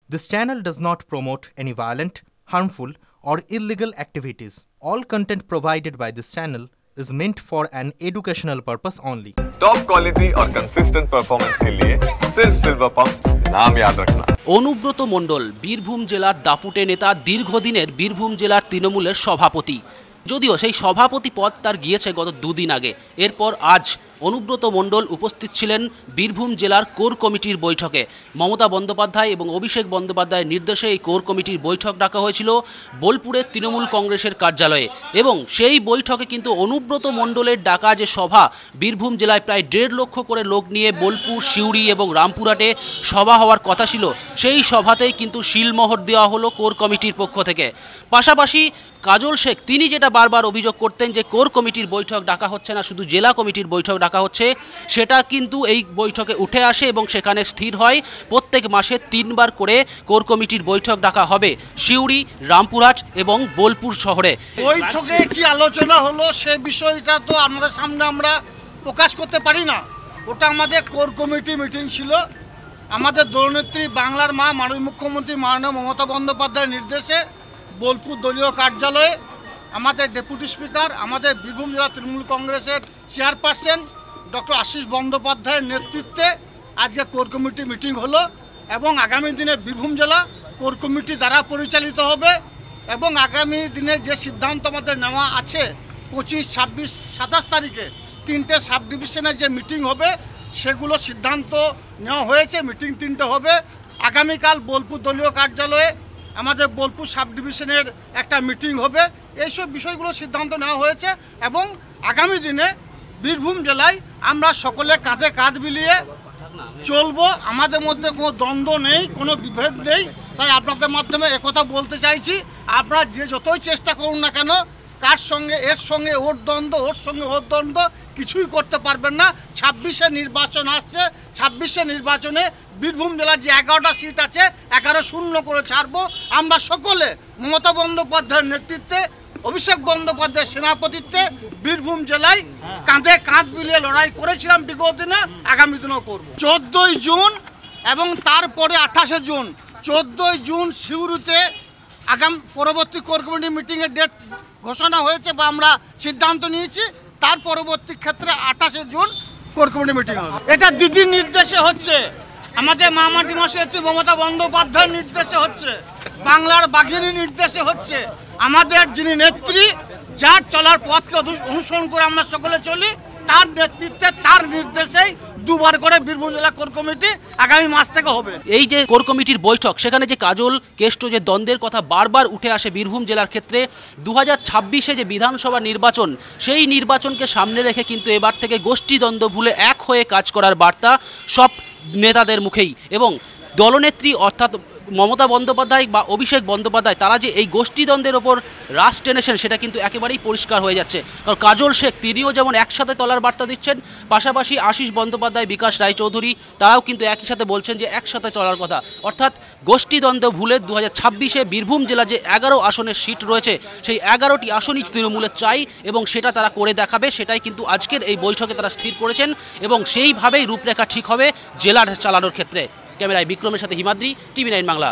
This channel does not promote any violent, harmful, or illegal activities. All content provided by this channel is meant for an educational purpose only. Top quality और consistent performance के लिए सिर्फ silver pump नाम याद रखना। অনুব্রত মণ্ডল বীরভূম জেলার দাপুটে নেতা, দীর্ঘদিনের বীরভূম জেলার তৃণমূলের সভাপতি। যদিও সেই সভাপতি পদ তার গিয়েছে গত দুদিন আগে। এরপর আজ অনুব্রত মণ্ডল উপস্থিত ছিলেন বীরভূম জেলার কোর কমিটির বৈঠকে। মমতা বন্দ্যোপাধ্যায় এবং অভিষেক বন্দ্যোপাধ্যায়ের নির্দেশে এই কোর কমিটির বৈঠক ডাকা হয়েছিল বোলপুরের তৃণমূল কংগ্রেসের কার্যালয়ে, এবং সেই বৈঠকে কিন্তু অনুব্রত মণ্ডলের ডাকা যে সভা, বীরভূম জেলায় প্রায় 1.5 লক্ষ করে লোক নিয়ে বোলপুর, সিউড়ি এবং রামপুরহাটে সভা হওয়ার কথা ছিল, সেই সভাতেই কিন্তু শিলমোহর দেওয়া হলো কোর কমিটির পক্ষ থেকে। পাশাপাশি কাজল শেখ তিনি যেটা বারবার অভিযোগ করতেন যে কোর কমিটির বৈঠক ডাকা হচ্ছে না, শুধু জেলা কমিটির বৈঠক ডাকা হচ্ছে, সেটা কিন্তু এই বৈঠকে উঠে আসে এবং সেখানে স্থির হয় প্রত্যেক মাসে 3 বার করে কোর কমিটির বৈঠক ডাকা হবে সিউড়ি, রামপুরহাট এবং বোলপুর শহরে। বৈঠকে কি আলোচনা হলো সে বিষয়টা তো আমাদের সামনে আমরা প্রকাশ করতে পারি না। ওটা আমাদের কোর কমিটি মিটিং ছিল। আমাদের দলনেত্রী বাংলার মা মাননীয় মুখ্যমন্ত্রী মাননীয় মমতা বন্দ্যোপাধ্যায়ের নির্দেশে বোলপুর দলীয় কার্যালয়ে আমাদের ডেপুটি স্পিকার, আমাদের বীরভূম জেলা তৃণমূল কংগ্রেসের চেয়ারপারসন ডক্টর আশিস বন্দ্যোপাধ্যায়ের নেতৃত্বে আজকে কোর কমিটি মিটিং হলো, এবং আগামী দিনে বীরভূম জেলা কোর কমিটি দ্বারা পরিচালিত হবে। এবং আগামী দিনে যে সিদ্ধান্ত আমাদের নেওয়া আছে 25, 26, 27 তারিখে 3টে সাব ডিভিশনের যে মিটিং হবে সেগুলো সিদ্ধান্ত নেওয়া হয়েছে। মিটিং 3টে হবে। আগামীকাল বোলপুর দলীয় কার্যালয়ে আমাদের বোলপুর সাব ডিভিশনের একটা মিটিং হবে। এইসব বিষয়গুলো সিদ্ধান্ত নেওয়া হয়েছে, এবং আগামী দিনে বীরভূম জেলায় আমরা সকলে কাঁধে কাঁধ মিলিয়ে চলবো। আমাদের মধ্যে কোনো দ্বন্দ্ব নেই, কোনো বিভেদ নেই। তাই আপনাদের মাধ্যমে একথা বলতে চাইছি, আপনারা যে যতই চেষ্টা করুন না কেন, কার সঙ্গে এর সঙ্গে ওর দ্বন্দ্ব, ওর সঙ্গে ওর দ্বন্দ্ব কিছুই করতে পারবেন না। 26শে নির্বাচন আসছে। 26শে নির্বাচনে বীরভূম জেলার যে 11টা সিট আছে 11-0 করে ছাড়বো। আমরা সকলে মমতা বন্দ্যোপাধ্যায়ের নেতৃত্বে, অভিষেক বন্দ্যোপাধ্যায়ের সেনাপতিত্বে বীরভূম জেলায় কাঁধে কাঁধ মিলিয়ে লড়াই করেছিলাম বিগত দিনে, আগামী দিনেও করব। 14ই জুন এবং তারপরে 28শে জুন, 14ই জুন সিউড়িতে পরবর্তী কোর কমিটি মিটিংয়ের ডেট ঘোষণা হয়েছে বা আমরা সিদ্ধান্ত নিয়েছি। তার পরবর্তী ক্ষেত্রে 28শে জুন কোর কমিটি মিটিং হবে। এটা দিদির নির্দেশে হচ্ছে, আমাদের মামাটি মশাইত্রী মমতা বন্দ্যোপাধ্যায়ের নির্দেশে হচ্ছে, বাংলার বাঘিনীর নির্দেশে হচ্ছে। আমাদের যিনি নেত্রী, যার চলার পথকে অনুসরণ করে আমরা সকলে চলি, তার নেতৃত্বে, তার নির্দেশেই 2 বার করে বীরভূম জেলা কোর কমিটি আগামী মাস থেকে হবে। এই যে কোর কমিটির বৈঠক, সেখানে যে কাজল কেষ্ট যে দ্বন্দ্বের কথা বারবার উঠে আসে বীরভূম জেলার ক্ষেত্রে, 2026-এ যে বিধানসভা নির্বাচন, সেই নির্বাচনকে সামনে রেখে কিন্তু এবার থেকে গোষ্ঠী দ্বন্দ্ব ভুলে এক হয়ে কাজ করার বার্তা সব নেতাদের মুখেই। এবং দলনেত্রী অর্থাৎ মমতা বন্দ্যোপাধ্যায় বা অভিষেক বন্দ্যোপাধ্যায় তারা যে এই গোষ্ঠীদ্বন্দ্বের ওপর রাশ টেনেছেন সেটা কিন্তু একেবারেই পরিষ্কার হয়ে যাচ্ছে। কারণ কাজল শেখ তিনিও যেমন একসাথে তলার বার্তা দিচ্ছেন, পাশাপাশি আশিস বন্দ্যোপাধ্যায়, বিকাশ রায়চৌধুরী তারাও কিন্তু একই সাথে বলছেন যে একসাথে চলার কথা। অর্থাৎ গোষ্ঠীদ্বন্দ্ব ভুলে 2026-এ বীরভূম জেলা যে 11 আসনের সিট রয়েছে, সেই 11টি আসনই তৃণমূলের চাই এবং সেটা তারা করে দেখাবে। সেটাই কিন্তু আজকের এই বৈঠকে তারা স্থির করেছেন, এবং সেইভাবেই রূপরেখা ঠিক হবে জেলার চালানোর ক্ষেত্রে। ক্যামেরায় বিক্রমের সাথে হিমাদ্রি, TV9 বাংলা।